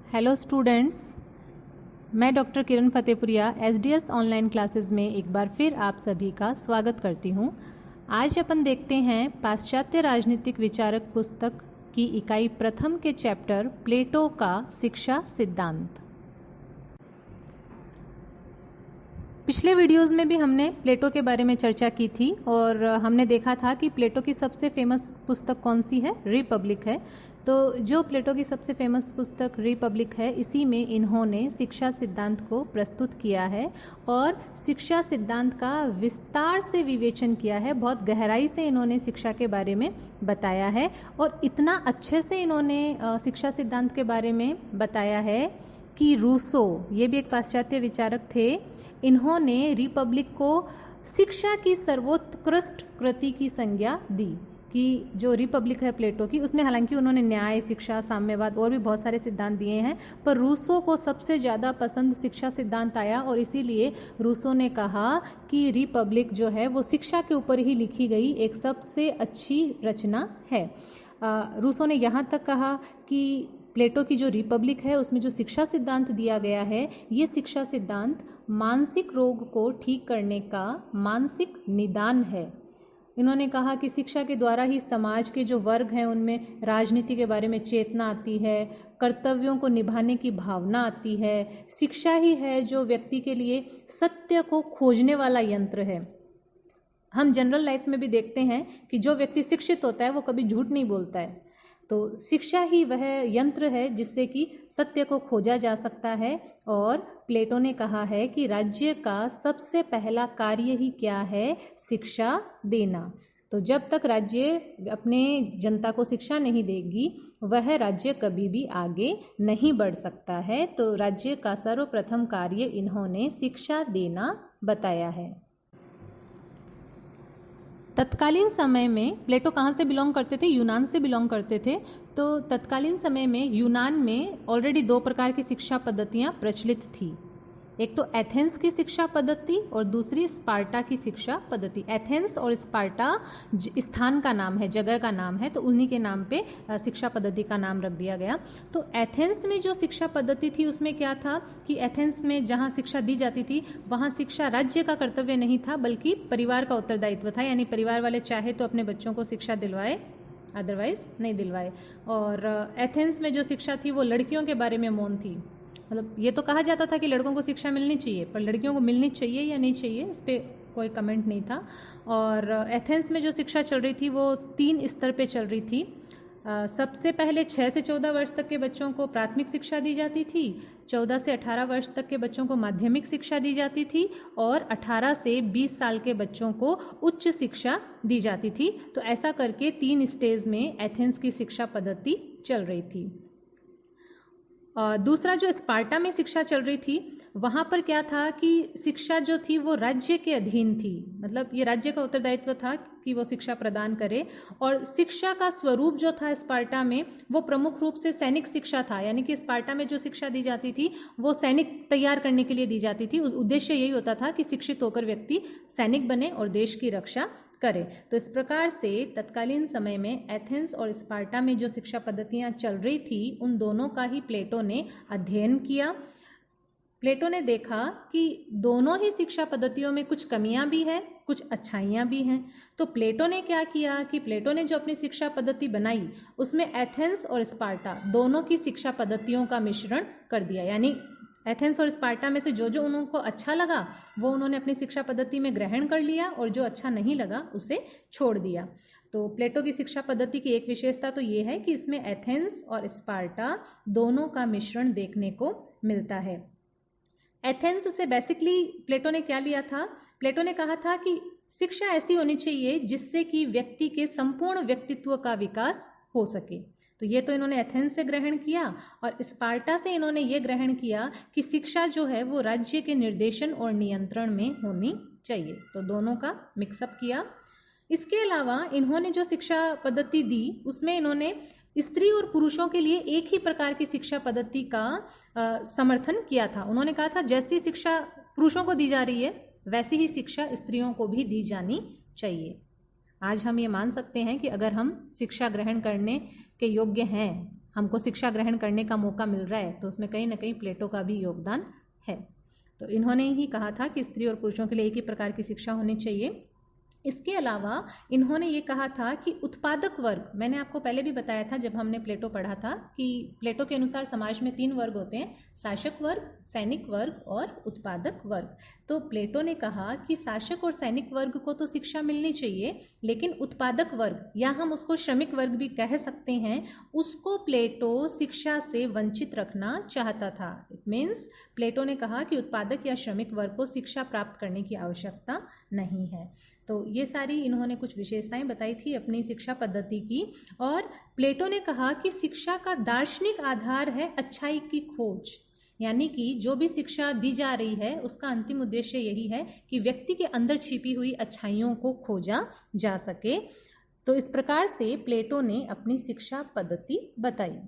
Hello students, मैं doctor किरण Fatehpuria SDS online classes में एक बार फिर आप सभी का स्वागत करती हूँ। आज अपन देखते हैं पाश्चात्य राजनीतिक विचारक पुस्तक की इकाई प्रथम के चैप्टर प्लेटो का शिक्षा सिद्धांत। पिछले वीडियोस में भी हमने प्लेटो के बारे में चर्चा की थी और हमने देखा था कि प्लेटो की सबसे फेमस पुस्तक कौन सी है, रिपब्लिक है। तो जो प्लेटो की सबसे फेमस पुस्तक रिपब्लिक है, इसी में इन्होंने शिक्षा सिद्धांत को प्रस्तुत किया है और शिक्षा सिद्धांत का विस्तार से विवेचन किया है। बहुत गहराई से इन्होंने शिक्षा के बारे में बताया है और इतना अच्छे से इन्होंने शिक्षा सिद्धांत के बारे में बताया है कि रूसो, ये भी एक पाश्चात्य विचारक थे, इन्होंने रिपब्लिक को शिक्षा की सर्वोत्कृष्ट कृति की संज्ञा दी कि जो रिपब्लिक है प्लेटो की, उसमें हालांकि उन्होंने न्याय, शिक्षा, साम्यवाद और भी बहुत सारे सिद्धांत दिए हैं, पर रूसो को सबसे ज़्यादा पसंद शिक्षा सिद्धांत आया और इसीलिए रूसो ने कहा कि रिपब्लिक जो है वो शिक्षा के ऊपर ही लिखी गई एक सबसे अच्छी रचना है। रूसो ने यहाँ तक कहा कि प्लेटो की जो रिपब्लिक है उसमें जो शिक्षा सिद्धांत दिया गया है, ये शिक्षा सिद्धांत मानसिक रोग को ठीक करने का मानसिक निदान है। इन्होंने कहा कि शिक्षा के द्वारा ही समाज के जो वर्ग हैं उनमें राजनीति के बारे में चेतना आती है, कर्तव्यों को निभाने की भावना आती है। शिक्षा ही है जो व्यक्ति के लिए सत्य को खोजने वाला यंत्र है। हम जनरल लाइफ में भी देखते हैं कि जो व्यक्ति शिक्षित होता है वो कभी झूठ नहीं बोलता है। तो शिक्षा ही वह यंत्र है जिससे कि सत्य को खोजा जा सकता है। और प्लेटो ने कहा है कि राज्य का सबसे पहला कार्य ही क्या है, शिक्षा देना। तो जब तक राज्य अपने जनता को शिक्षा नहीं देगी, वह राज्य कभी भी आगे नहीं बढ़ सकता है। तो राज्य का सर्वप्रथम कार्य इन्होंने शिक्षा देना बताया है। तत्कालीन समय में प्लेटो कहाँ से बिलोंग करते थे? यूनान से बिलोंग करते थे। तो तत्कालीन समय में यूनान में ऑलरेडी दो प्रकार की शिक्षा पद्धतियाँ प्रचलित थी। एक तो एथेंस की शिक्षा पद्धति और दूसरी स्पार्टा की शिक्षा पद्धति। एथेंस और स्पार्टा स्थान का नाम है, जगह का नाम है, तो उन्हीं के नाम पे शिक्षा पद्धति का नाम रख दिया गया। तो एथेंस में जो शिक्षा पद्धति थी उसमें क्या था कि एथेंस में जहाँ शिक्षा दी जाती थी वहाँ शिक्षा राज्य का कर्तव्य नहीं था, बल्कि परिवार का उत्तरदायित्व था। यानी परिवार वाले चाहे तो अपने बच्चों को शिक्षा दिलवाए, अदरवाइज नहीं दिलवाए। और एथेंस में जो शिक्षा थी वो लड़कियों के बारे में मौन थी। मतलब ये तो कहा जाता था कि लड़कों को शिक्षा मिलनी चाहिए, पर लड़कियों को मिलनी चाहिए या नहीं चाहिए इस पर कोई कमेंट नहीं था। और एथेंस में जो शिक्षा चल रही थी वो 3 स्तर पे चल रही थी। सबसे पहले 6 से 14 वर्ष तक के बच्चों को प्राथमिक शिक्षा दी जाती थी, 14 से 18 वर्ष तक के बच्चों को माध्यमिक शिक्षा दी जाती थी और 18 से 20 साल के बच्चों को उच्च शिक्षा दी जाती थी। तो ऐसा करके 3 स्टेज में एथेंस की शिक्षा पद्धति चल रही थी। दूसरा जो स्पार्टा में शिक्षा चल रही थी, वहाँ पर क्या था कि शिक्षा जो थी वो राज्य के अधीन थी। मतलब ये राज्य का उत्तरदायित्व था कि वो शिक्षा प्रदान करे। और शिक्षा का स्वरूप जो था स्पार्टा में वो प्रमुख रूप से सैनिक शिक्षा था। यानी कि स्पार्टा में जो शिक्षा दी जाती थी वो सैनिक तैयार करने के लिए दी जाती थी। उद्देश्य यही होता था कि शिक्षित होकर व्यक्ति सैनिक बने और देश की रक्षा करे। तो इस प्रकार से तत्कालीन समय में एथेंस और स्पार्टा में जो शिक्षा पद्धतियां चल रही थी उन दोनों का ही प्लेटो ने अध्ययन किया। प्लेटो ने देखा कि दोनों ही शिक्षा पद्धतियों में कुछ कमियां भी है, कुछ अच्छाइयां भी हैं। तो प्लेटो ने क्या किया कि प्लेटो ने जो अपनी शिक्षा पद्धति बनाई उसमें एथेंस और स्पार्टा दोनों की शिक्षा पद्धतियों का मिश्रण कर दिया। यानी एथेंस और स्पार्टा में से जो जो उनको अच्छा लगा वो उन्होंने अपनी शिक्षा पद्धति में ग्रहण कर लिया और जो अच्छा नहीं लगा उसे छोड़ दिया। तो प्लेटो की शिक्षा पद्धति की एक विशेषता तो ये है कि इसमें एथेंस और स्पार्टा दोनों का मिश्रण देखने को मिलता है। एथेंस से बेसिकली प्लेटो ने क्या लिया था? प्लेटो ने कहा था कि शिक्षा ऐसी होनी चाहिए जिससे कि व्यक्ति के संपूर्ण व्यक्तित्व का विकास हो सके। तो ये तो इन्होंने एथेंस से ग्रहण किया। और स्पार्टा से इन्होंने ये ग्रहण किया कि शिक्षा जो है वो राज्य के निर्देशन और नियंत्रण में होनी चाहिए। तो दोनों का मिक्सअप किया। इसके अलावा इन्होंने जो शिक्षा पद्धति दी उसमें इन्होंने स्त्री और पुरुषों के लिए एक ही प्रकार की शिक्षा पद्धति का समर्थन किया था। उन्होंने कहा था जैसी शिक्षा पुरुषों को दी जा रही है वैसी ही शिक्षा स्त्रियों को भी दी जानी चाहिए। आज हम ये मान सकते हैं कि अगर हम शिक्षा ग्रहण करने के योग्य हैं, हमको शिक्षा ग्रहण करने का मौका मिल रहा है, तो उसमें कहीं ना कहीं प्लेटो का भी योगदान है। तो इन्होंने ही कहा था कि स्त्री और पुरुषों के लिए एक ही प्रकार की शिक्षा होनी चाहिए। इसके अलावा इन्होंने ये कहा था कि उत्पादक वर्ग, मैंने आपको पहले भी बताया था जब हमने प्लेटो पढ़ा था कि प्लेटो के अनुसार समाज में 3 वर्ग होते हैं, शासक वर्ग, सैनिक वर्ग और उत्पादक वर्ग। तो प्लेटो ने कहा कि शासक और सैनिक वर्ग को तो शिक्षा मिलनी चाहिए, लेकिन उत्पादक वर्ग या हम उसको श्रमिक वर्ग भी कह सकते हैं, उसको प्लेटो शिक्षा से वंचित रखना चाहता था। इट मीन्स प्लेटो ने कहा कि उत्पादक या श्रमिक वर्ग को शिक्षा प्राप्त करने की आवश्यकता नहीं है। तो ये सारी इन्होंने कुछ विशेषताएं बताई थी अपनी शिक्षा पद्धति की। और प्लेटो ने कहा कि शिक्षा का दार्शनिक आधार है अच्छाई की खोज, यानी कि जो भी शिक्षा दी जा रही है उसका अंतिम उद्देश्य यही है कि व्यक्ति के अंदर छिपी हुई अच्छाइयों को खोजा जा सके। तो इस प्रकार से प्लेटो ने अपनी शिक्षा पद्धति बताई।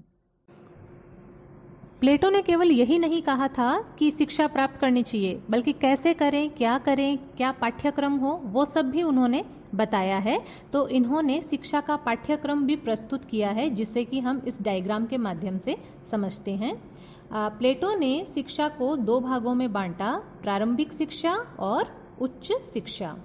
प्लेटो ने केवल यही नहीं कहा था कि शिक्षा प्राप्त करनी चाहिए, बल्कि कैसे करें, क्या पाठ्यक्रम हो, वो सब भी उन्होंने बताया है। तो इन्होंने शिक्षा का पाठ्यक्रम भी प्रस्तुत किया है, जिससे कि हम इस डायग्राम के माध्यम से समझते हैं। प्लेटो ने शिक्षा को 2 भागों में बांटा, प्रारंभिक शिक्षा और उच्च शिक्षा।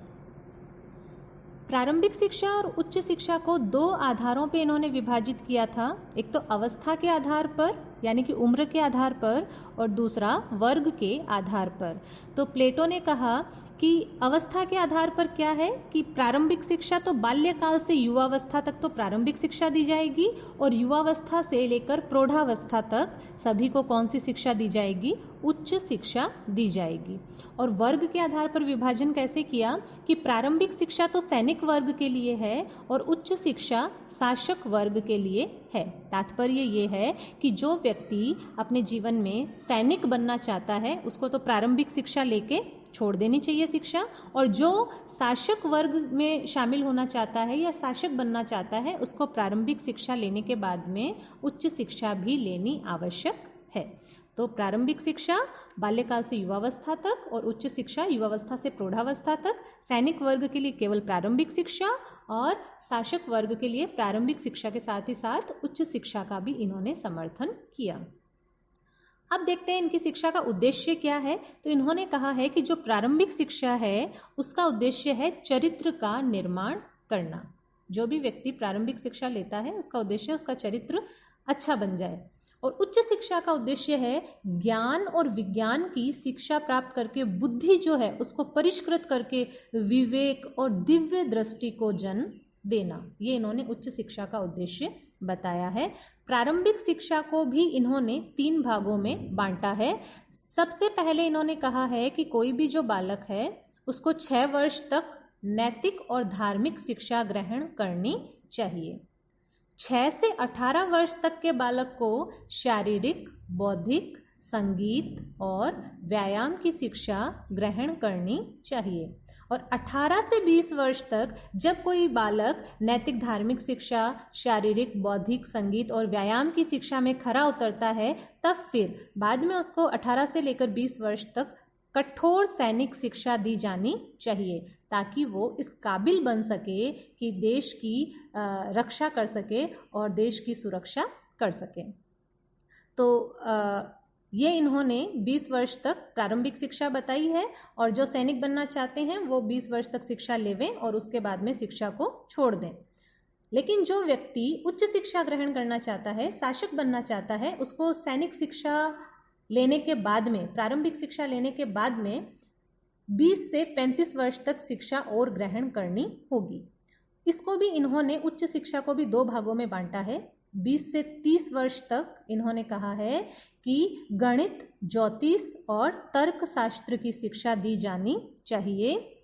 प्रारंभिक शिक्षा और उच्च शिक्षा को 2 आधारों पे इन्होंने विभाजित किया था। एक तो अवस्था के आधार पर, यानी कि उम्र के आधार पर, और दूसरा वर्ग के आधार पर। तो प्लेटो ने कहा कि अवस्था के आधार पर क्या है कि प्रारंभिक शिक्षा तो बाल्यकाल से युवावस्था तक तो प्रारंभिक शिक्षा दी जाएगी, और युवावस्था से लेकर प्रौढ़ावस्था तक सभी को कौन सी शिक्षा दी जाएगी, उच्च शिक्षा दी जाएगी। और वर्ग के आधार पर विभाजन कैसे किया कि प्रारंभिक शिक्षा तो सैनिक वर्ग के लिए है और उच्च शिक्षा शासक वर्ग के लिए है। तात्पर्य ये है कि जो व्यक्ति अपने जीवन में सैनिक बनना चाहता है उसको तो प्रारंभिक शिक्षा लेके छोड़ देनी चाहिए शिक्षा, और जो शासक वर्ग में शामिल होना चाहता है या शासक बनना चाहता है उसको प्रारंभिक शिक्षा लेने के बाद में उच्च शिक्षा भी लेनी आवश्यक है। तो प्रारंभिक शिक्षा बाल्यकाल से युवावस्था तक और उच्च शिक्षा युवावस्था से प्रौढ़ावस्था तक, सैनिक वर्ग के लिए केवल प्रारंभिक शिक्षा और शासक वर्ग के लिए प्रारंभिक शिक्षा के साथ ही साथ उच्च शिक्षा का भी इन्होंने समर्थन किया। अब देखते हैं इनकी शिक्षा का उद्देश्य क्या है। तो इन्होंने कहा है कि जो प्रारंभिक शिक्षा है उसका उद्देश्य है चरित्र का निर्माण करना। जो भी व्यक्ति प्रारंभिक शिक्षा लेता है उसका उद्देश्य उसका चरित्र अच्छा बन जाए। और उच्च शिक्षा का उद्देश्य है ज्ञान और विज्ञान की शिक्षा प्राप्त करके बुद्धि जो है उसको परिष्कृत करके विवेक और दिव्य दृष्टि को जन्म देना। ये इन्होंने उच्च शिक्षा का उद्देश्य बताया है। प्रारंभिक शिक्षा को भी इन्होंने 3 भागों में बांटा है। सबसे पहले इन्होंने कहा है कि कोई भी जो बालक है उसको 6 वर्ष तक नैतिक और धार्मिक शिक्षा ग्रहण करनी चाहिए। 6 से 18 वर्ष तक के बालक को शारीरिक, बौद्धिक, संगीत और व्यायाम की शिक्षा ग्रहण करनी चाहिए। और 18 से 20 वर्ष तक जब कोई बालक नैतिक, धार्मिक शिक्षा, शारीरिक, बौद्धिक, संगीत और व्यायाम की शिक्षा में खरा उतरता है, तब फिर बाद में उसको 18 से लेकर 20 वर्ष तक कठोर सैनिक शिक्षा दी जानी चाहिए, ताकि वो इस काबिल बन सके कि देश की रक्षा कर सके और देश की सुरक्षा कर सके। तो ये इन्होंने 20 वर्ष तक प्रारंभिक शिक्षा बताई है, और जो सैनिक बनना चाहते हैं वो 20 वर्ष तक शिक्षा लेवें और उसके बाद में शिक्षा को छोड़ दें। लेकिन जो व्यक्ति उच्च शिक्षा ग्रहण करना चाहता है, शासक बनना चाहता है, उसको सैनिक शिक्षा लेने के बाद में, प्रारंभिक शिक्षा लेने के बाद में 20 से 35 वर्ष तक शिक्षा और ग्रहण करनी होगी। इसको भी इन्होंने उच्च शिक्षा को भी 2 भागों में बांटा है। 20 से 30 वर्ष तक इन्होंने कहा है कि गणित, ज्योतिष और तर्क शास्त्र की शिक्षा दी जानी चाहिए,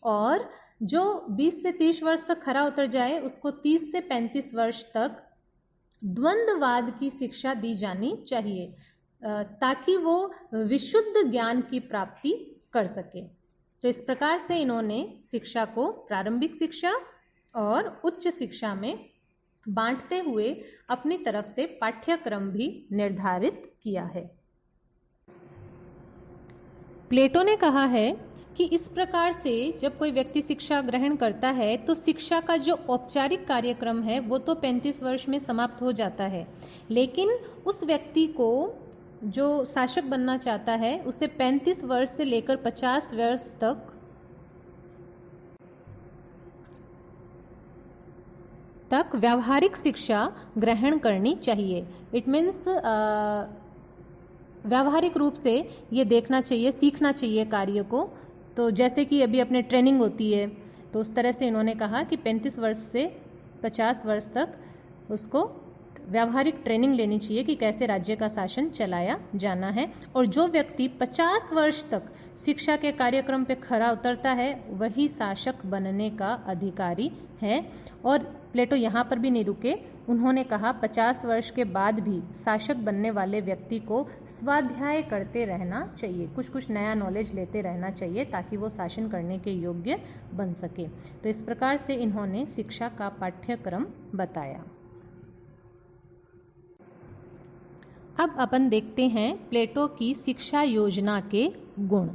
और जो 20 से 30 वर्ष तक खरा उतर जाए उसको 30 से 35 वर्ष तक द्वंद्ववाद की शिक्षा दी जानी चाहिए, ताकि वो विशुद्ध ज्ञान की प्राप्ति कर सके। तो इस प्रकार से इन्होंने शिक्षा को प्रारंभिक शिक्षा और उच्च शिक्षा में बांटते हुए अपनी तरफ से पाठ्यक्रम भी निर्धारित किया है। प्लेटो ने कहा है कि इस प्रकार से जब कोई व्यक्ति शिक्षा ग्रहण करता है तो शिक्षा का जो औपचारिक कार्यक्रम है वो तो 35 वर्ष में समाप्त हो जाता है, लेकिन उस व्यक्ति को जो शासक बनना चाहता है उसे 35 वर्ष से लेकर 50 वर्ष तक व्यावहारिक शिक्षा ग्रहण करनी चाहिए। इट मीन्स व्यावहारिक रूप से ये देखना चाहिए, सीखना चाहिए कार्य को। तो जैसे कि अभी अपने ट्रेनिंग होती है, तो उस तरह से इन्होंने कहा कि 35 वर्ष से 50 वर्ष तक उसको व्यावहारिक ट्रेनिंग लेनी चाहिए कि कैसे राज्य का शासन चलाया जाना है। और जो व्यक्ति 50 वर्ष तक शिक्षा के कार्यक्रम पे खरा उतरता है वही शासक बनने का अधिकारी है। और प्लेटो यहाँ पर भी नहीं रुके, उन्होंने कहा 50 वर्ष के बाद भी शासक बनने वाले व्यक्ति को स्वाध्याय करते रहना चाहिए, कुछ कुछ नया नॉलेज लेते रहना चाहिए ताकि वो शासन करने के योग्य बन सके। तो इस प्रकार से इन्होंने शिक्षा का पाठ्यक्रम बताया। अब अपन देखते हैं प्लेटो की शिक्षा योजना के गुण।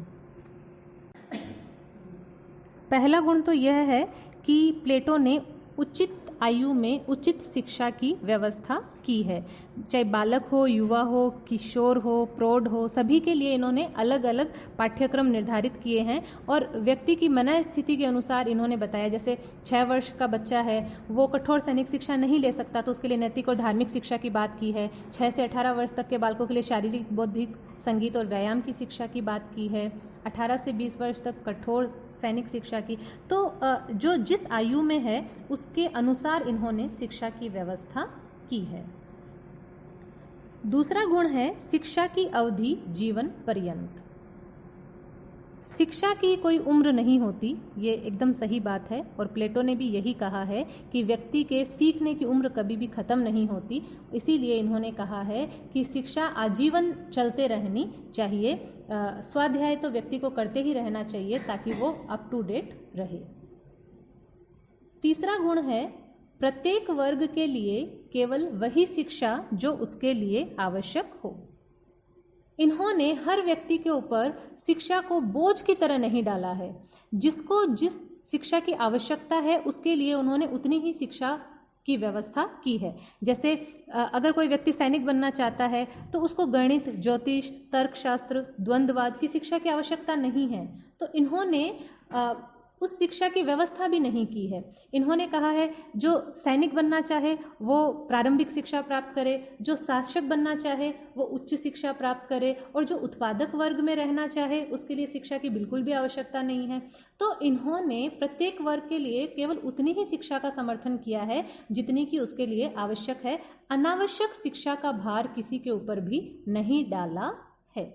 पहला गुण तो यह है कि प्लेटो ने उचित आयु में उचित शिक्षा की व्यवस्था की है। चाहे बालक हो, युवा हो, किशोर हो, प्रौढ़ हो, सभी के लिए इन्होंने अलग अलग पाठ्यक्रम निर्धारित किए हैं और व्यक्ति की मन स्थिति के अनुसार इन्होंने बताया। जैसे 6 वर्ष का बच्चा है वो कठोर सैनिक शिक्षा नहीं ले सकता, तो उसके लिए नैतिक और धार्मिक शिक्षा की बात की है। 6 से 18 वर्ष तक के बालकों के लिए शारीरिक, बौद्धिक, संगीत और व्यायाम की शिक्षा की बात की है। 18 से 20 वर्ष तक कठोर सैनिक शिक्षा की। तो जो जिस आयु में है उसके अनुसार इन्होंने शिक्षा की व्यवस्था की है। दूसरा गुण है शिक्षा की अवधि जीवन पर्यंत। शिक्षा की कोई उम्र नहीं होती, ये एकदम सही बात है और प्लेटो ने भी यही कहा है कि व्यक्ति के सीखने की उम्र कभी भी खत्म नहीं होती। इसीलिए इन्होंने कहा है कि शिक्षा आजीवन चलते रहनी चाहिए। स्वाध्याय तो व्यक्ति को करते ही रहना चाहिए ताकि वो अप टू डेट रहे। तीसरा गुण है प्रत्येक वर्ग के लिए केवल वही शिक्षा जो उसके लिए आवश्यक हो। इन्होंने हर व्यक्ति के ऊपर शिक्षा को बोझ की तरह नहीं डाला है। जिसको जिस शिक्षा की आवश्यकता है उसके लिए उन्होंने उतनी ही शिक्षा की व्यवस्था की है। जैसे अगर कोई व्यक्ति सैनिक बनना चाहता है तो उसको गणित, ज्योतिष, तर्कशास्त्र, द्वंद्ववाद की शिक्षा की आवश्यकता नहीं है, तो इन्होंने उस शिक्षा की व्यवस्था भी नहीं की है। इन्होंने कहा है जो सैनिक बनना चाहे वो प्रारंभिक शिक्षा प्राप्त करे, जो शासक बनना चाहे वो उच्च शिक्षा प्राप्त करे, और जो उत्पादक वर्ग में रहना चाहे उसके लिए शिक्षा की बिल्कुल भी आवश्यकता नहीं है। तो इन्होंने प्रत्येक वर्ग के लिए केवल उतनी ही शिक्षा का समर्थन किया है जितनी कि उसके लिए आवश्यक है। अनावश्यक शिक्षा का भार किसी के ऊपर भी नहीं डाला है।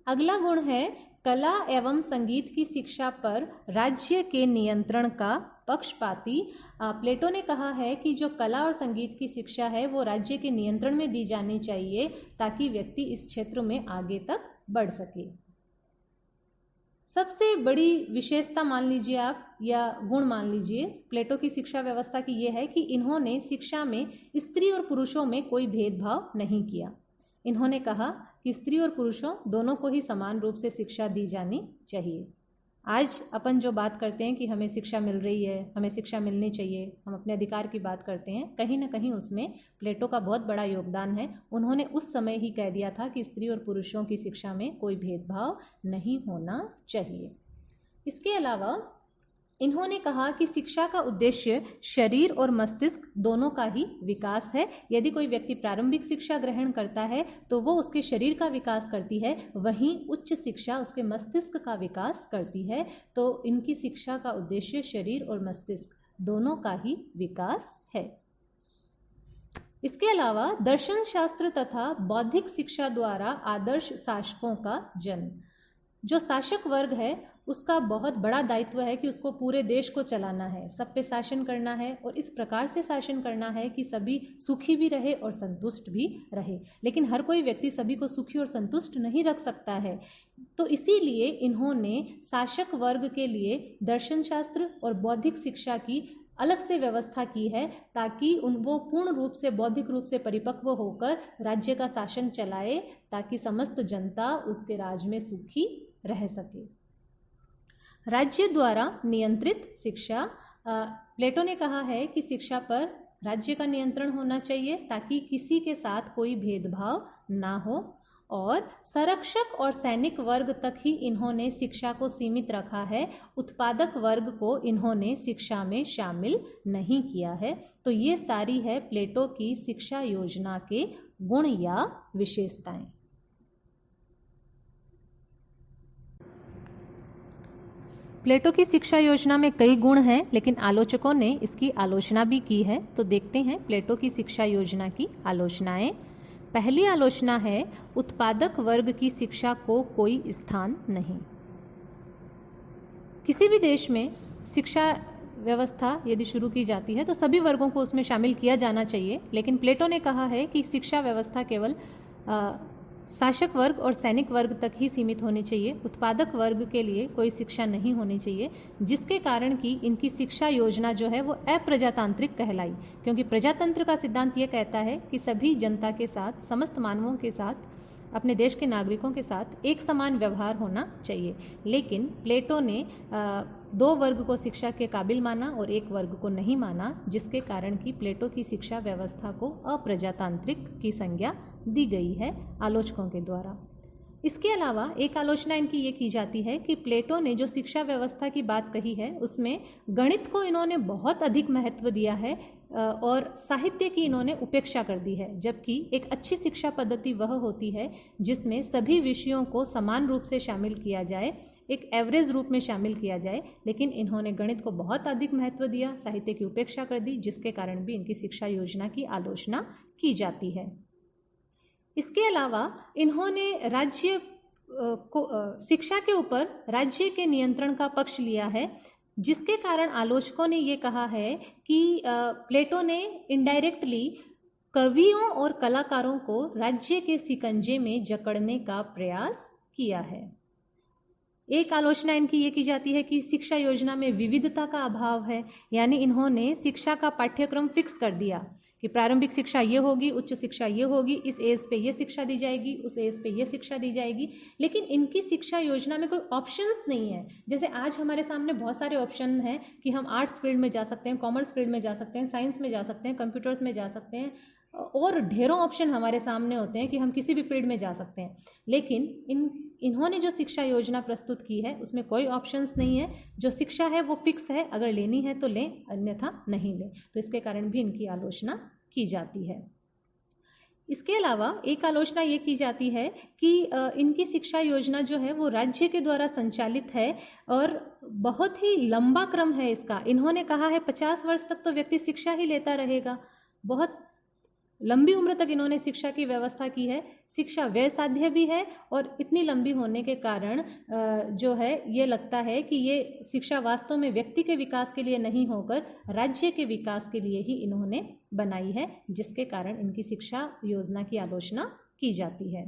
अगला गुण है कला एवं संगीत की शिक्षा पर राज्य के नियंत्रण का पक्षपाती। प्लेटो ने कहा है कि जो कला और संगीत की शिक्षा है वो राज्य के नियंत्रण में दी जानी चाहिए ताकि व्यक्ति इस क्षेत्र में आगे तक बढ़ सके। सबसे बड़ी विशेषता मान लीजिए आप या गुण मान लीजिए प्लेटो की शिक्षा व्यवस्था की ये है कि इन्होंने शिक्षा में स्त्री और पुरुषों में कोई भेदभाव नहीं किया। इन्होंने कहा कि स्त्री और पुरुषों दोनों को ही समान रूप से शिक्षा दी जानी चाहिए। आज अपन जो बात करते हैं कि हमें शिक्षा मिल रही है, हमें शिक्षा मिलनी चाहिए, हम अपने अधिकार की बात करते हैं, कहीं ना कहीं उसमें प्लेटो का बहुत बड़ा योगदान है। उन्होंने उस समय ही कह दिया था कि स्त्री और पुरुषों की शिक्षा में कोई भेदभाव नहीं होना चाहिए। इसके अलावा इन्होंने कहा कि शिक्षा का उद्देश्य शरीर और मस्तिष्क दोनों का ही विकास है। यदि कोई व्यक्ति प्रारंभिक शिक्षा ग्रहण करता है तो वो उसके शरीर का विकास करती है, वहीं उच्च शिक्षा उसके मस्तिष्क का विकास करती है। तो इनकी शिक्षा का उद्देश्य शरीर और मस्तिष्क दोनों का ही विकास है। इसके अलावा दर्शन शास्त्र तथा बौद्धिक शिक्षा द्वारा आदर्श शासकों का जन्म। जो शासक वर्ग है उसका बहुत बड़ा दायित्व है कि उसको पूरे देश को चलाना है, सब पे शासन करना है और इस प्रकार से शासन करना है कि सभी सुखी भी रहे और संतुष्ट भी रहे। लेकिन हर कोई व्यक्ति सभी को सुखी और संतुष्ट नहीं रख सकता है, तो इसीलिए इन्होंने शासक वर्ग के लिए दर्शन शास्त्र और बौद्धिक शिक्षा की अलग से व्यवस्था की है ताकि वो पूर्ण रूप से बौद्धिक रूप से परिपक्व होकर राज्य का शासन चलाए ताकि समस्त जनता उसके राज में सुखी रह सके। राज्य द्वारा नियंत्रित शिक्षा। प्लेटो ने कहा है कि शिक्षा पर राज्य का नियंत्रण होना चाहिए ताकि किसी के साथ कोई भेदभाव ना हो, और संरक्षक और सैनिक वर्ग तक ही इन्होंने शिक्षा को सीमित रखा है, उत्पादक वर्ग को इन्होंने शिक्षा में शामिल नहीं किया है। तो ये सारी है प्लेटो की शिक्षा योजना के गुण या विशेषताएं। प्लेटो की शिक्षा योजना में कई गुण हैं, लेकिन आलोचकों ने इसकी आलोचना भी की है। तो देखते हैं प्लेटो की शिक्षा योजना की आलोचनाएं। पहली आलोचना है, उत्पादक वर्ग की शिक्षा को कोई स्थान नहीं। किसी भी देश में शिक्षा व्यवस्था यदि शुरू की जाती है तो सभी वर्गों को उसमें शामिल किया जाना चाहिए, लेकिन प्लेटो ने कहा है कि शिक्षा व्यवस्था केवल शासक वर्ग और सैनिक वर्ग तक ही सीमित होनी चाहिए, उत्पादक वर्ग के लिए कोई शिक्षा नहीं होनी चाहिए, जिसके कारण कि इनकी शिक्षा योजना जो है वो अप्रजातांत्रिक कहलाई, क्योंकि प्रजातंत्र का सिद्धांत ये कहता है कि सभी जनता के साथ, समस्त मानवों के साथ, अपने देश के नागरिकों के साथ एक समान व्यवहार होना चाहिए। लेकिन प्लेटो ने दो वर्ग को शिक्षा के काबिल माना और एक वर्ग को नहीं माना, जिसके कारण कि प्लेटो की शिक्षा व्यवस्था को अप्रजातांत्रिक की संज्ञा दी गई है आलोचकों के द्वारा। इसके अलावा एक आलोचना इनकी ये की जाती है कि प्लेटो ने जो शिक्षा व्यवस्था की बात कही है उसमें गणित को इन्होंने बहुत अधिक महत्व दिया है और साहित्य की इन्होंने उपेक्षा कर दी है, जबकि एक अच्छी शिक्षा पद्धति वह होती है जिसमें सभी विषयों को समान रूप से शामिल किया जाए, एक एवरेज रूप में शामिल किया जाए। लेकिन इन्होंने गणित को बहुत अधिक महत्व दिया, साहित्य की उपेक्षा कर दी, जिसके कारण भी इनकी शिक्षा योजना की आलोचना की जाती है। इसके अलावा इन्होंने राज्य को शिक्षा के ऊपर राज्य के नियंत्रण का पक्ष लिया है, जिसके कारण आलोचकों ने ये कहा है कि प्लेटो ने इनडायरेक्टली कवियों और कलाकारों को राज्य के शिकंजे में जकड़ने का प्रयास किया है। एक आलोचना इनकी ये की जाती है कि शिक्षा योजना में विविधता का अभाव है, यानी इन्होंने शिक्षा का पाठ्यक्रम फिक्स कर दिया कि प्रारंभिक शिक्षा ये होगी, उच्च शिक्षा ये होगी, इस एज पे ये शिक्षा दी जाएगी, उस एज पे ये शिक्षा दी जाएगी, लेकिन इनकी शिक्षा योजना में कोई ऑप्शंस नहीं है। जैसे आज हमारे सामने बहुत सारे ऑप्शन हैं कि हम आर्ट्स फील्ड में जा सकते हैं, कॉमर्स फील्ड में जा सकते हैं, साइंस में जा सकते हैं, कंप्यूटर्स में जा सकते हैं, और ढेरों ऑप्शन हमारे सामने होते हैं कि हम किसी भी फील्ड में जा सकते हैं। लेकिन इन्होंने जो शिक्षा योजना प्रस्तुत की है उसमें कोई ऑप्शंस नहीं है, जो शिक्षा है वो फिक्स है, अगर लेनी है तो लें, अन्यथा नहीं लें। तो इसके कारण भी इनकी आलोचना की जाती है। इसके अलावा एक आलोचना ये की जाती है कि इनकी शिक्षा योजना जो है वो राज्य के द्वारा संचालित है और बहुत ही लंबा क्रम है इसका। इन्होंने कहा है 50 वर्ष तक तो व्यक्ति शिक्षा ही लेता रहेगा, बहुत लंबी उम्र तक इन्होंने शिक्षा की व्यवस्था की है। शिक्षा व्यय साध्य भी है और इतनी लंबी होने के कारण जो है ये लगता है कि ये शिक्षा वास्तव में व्यक्ति के विकास के लिए नहीं होकर राज्य के विकास के लिए ही इन्होंने बनाई है, जिसके कारण इनकी शिक्षा योजना की आलोचना की जाती है।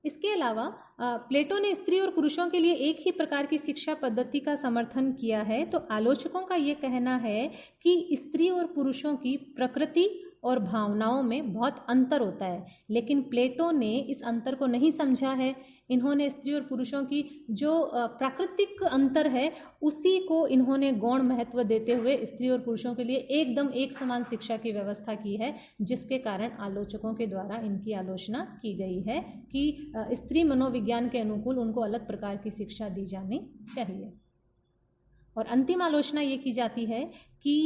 इसके अलावा प्लेटो ने स्त्री और पुरुषों के लिए एक ही प्रकार की शिक्षा पद्धति का समर्थन किया है। तो आलोचकों का ये कहना है कि स्त्री और पुरुषों की प्रकृति और भावनाओं में बहुत अंतर होता है, लेकिन प्लेटो ने इस अंतर को नहीं समझा है। इन्होंने स्त्री और पुरुषों की जो प्राकृतिक अंतर है उसी को इन्होंने गौण महत्व देते हुए स्त्री और पुरुषों के लिए एकदम एक समान शिक्षा की व्यवस्था की है, जिसके कारण आलोचकों के द्वारा इनकी आलोचना की गई है कि स्त्री मनोविज्ञान के अनुकूल उनको अलग प्रकार की शिक्षा दी जानी चाहिए। और अंतिम आलोचना ये की जाती है कि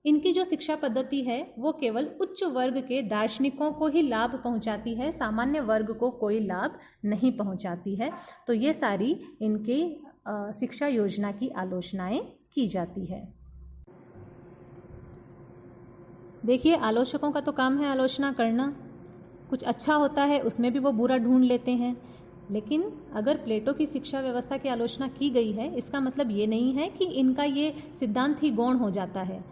इनकी जो शिक्षा पद्धति है वो केवल उच्च वर्ग के दार्शनिकों को ही लाभ पहुंचाती है, सामान्य वर्ग को कोई लाभ नहीं पहुंचाती है। तो ये सारी इनकी शिक्षा योजना की आलोचनाएं की जाती है। देखिए, आलोचकों का तो काम है आलोचना करना, कुछ अच्छा होता है उसमें भी वो बुरा ढूंढ लेते हैं। लेकिन अगर प्लेटो की शिक्षा व्यवस्था की आलोचना की गई है, इसका मतलब ये नहीं है कि इनका ये सिद्धांत ही गौण हो जाता है।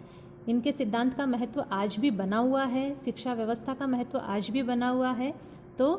इनके सिद्धांत का महत्व आज भी बना हुआ है, शिक्षा व्यवस्था का महत्व आज भी बना हुआ है। तो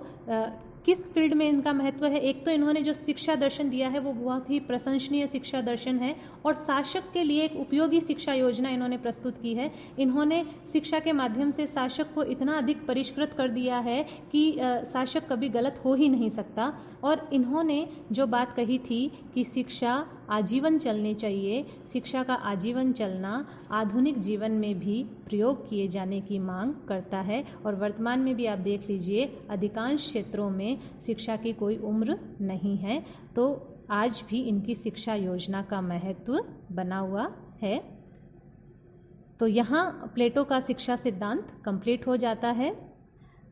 किस फील्ड में इनका महत्व है? एक तो इन्होंने जो शिक्षा दर्शन दिया है वो बहुत ही प्रशंसनीय शिक्षा दर्शन है और शासक के लिए एक उपयोगी शिक्षा योजना इन्होंने प्रस्तुत की है। इन्होंने शिक्षा के माध्यम से शासक को इतना अधिक परिष्कृत कर दिया है कि शासक कभी गलत हो ही नहीं सकता। और इन्होंने जो बात कही थी कि शिक्षा आजीवन चलनी चाहिए, शिक्षा का आजीवन चलना आधुनिक जीवन में भी प्रयोग किए जाने की मांग करता है। और वर्तमान में भी आप देख लीजिए, अधिकांश क्षेत्रों में शिक्षा की कोई उम्र नहीं है, तो आज भी इनकी शिक्षा योजना का महत्व बना हुआ है। तो यहाँ प्लेटो का शिक्षा सिद्धांत कंप्लीट हो जाता है।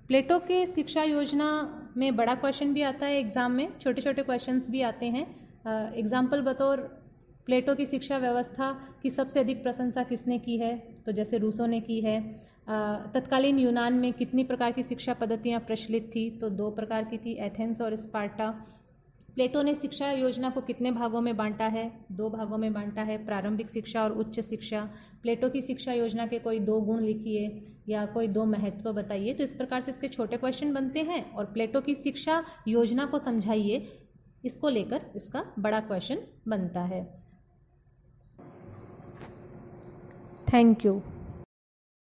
प्लेटो के शिक्षा योजना में बड़ा क्वेश्चन भी आता है एग्ज़ाम में, छोटे छोटे क्वेश्चंस भी आते हैं। एग्जाम्पल बतौर प्लेटो की शिक्षा व्यवस्था की सबसे अधिक प्रशंसा किसने की है? तो जैसे रूसो ने की है। तत्कालीन यूनान में कितनी प्रकार की शिक्षा पद्धतियाँ प्रचलित थी? तो 2 प्रकार की थी, एथेंस और स्पार्टा। प्लेटो ने शिक्षा योजना को कितने भागों में बांटा है? 2 भागों में बांटा है, प्रारंभिक शिक्षा और उच्च शिक्षा। प्लेटो की शिक्षा योजना के कोई 2 गुण लिखिए या कोई 2 महत्व बताइए। तो इस प्रकार से इसके छोटे क्वेश्चन बनते हैं और प्लेटो की शिक्षा योजना को समझाइए, इसको लेकर इसका बड़ा क्वेश्चन बनता है। Thank you.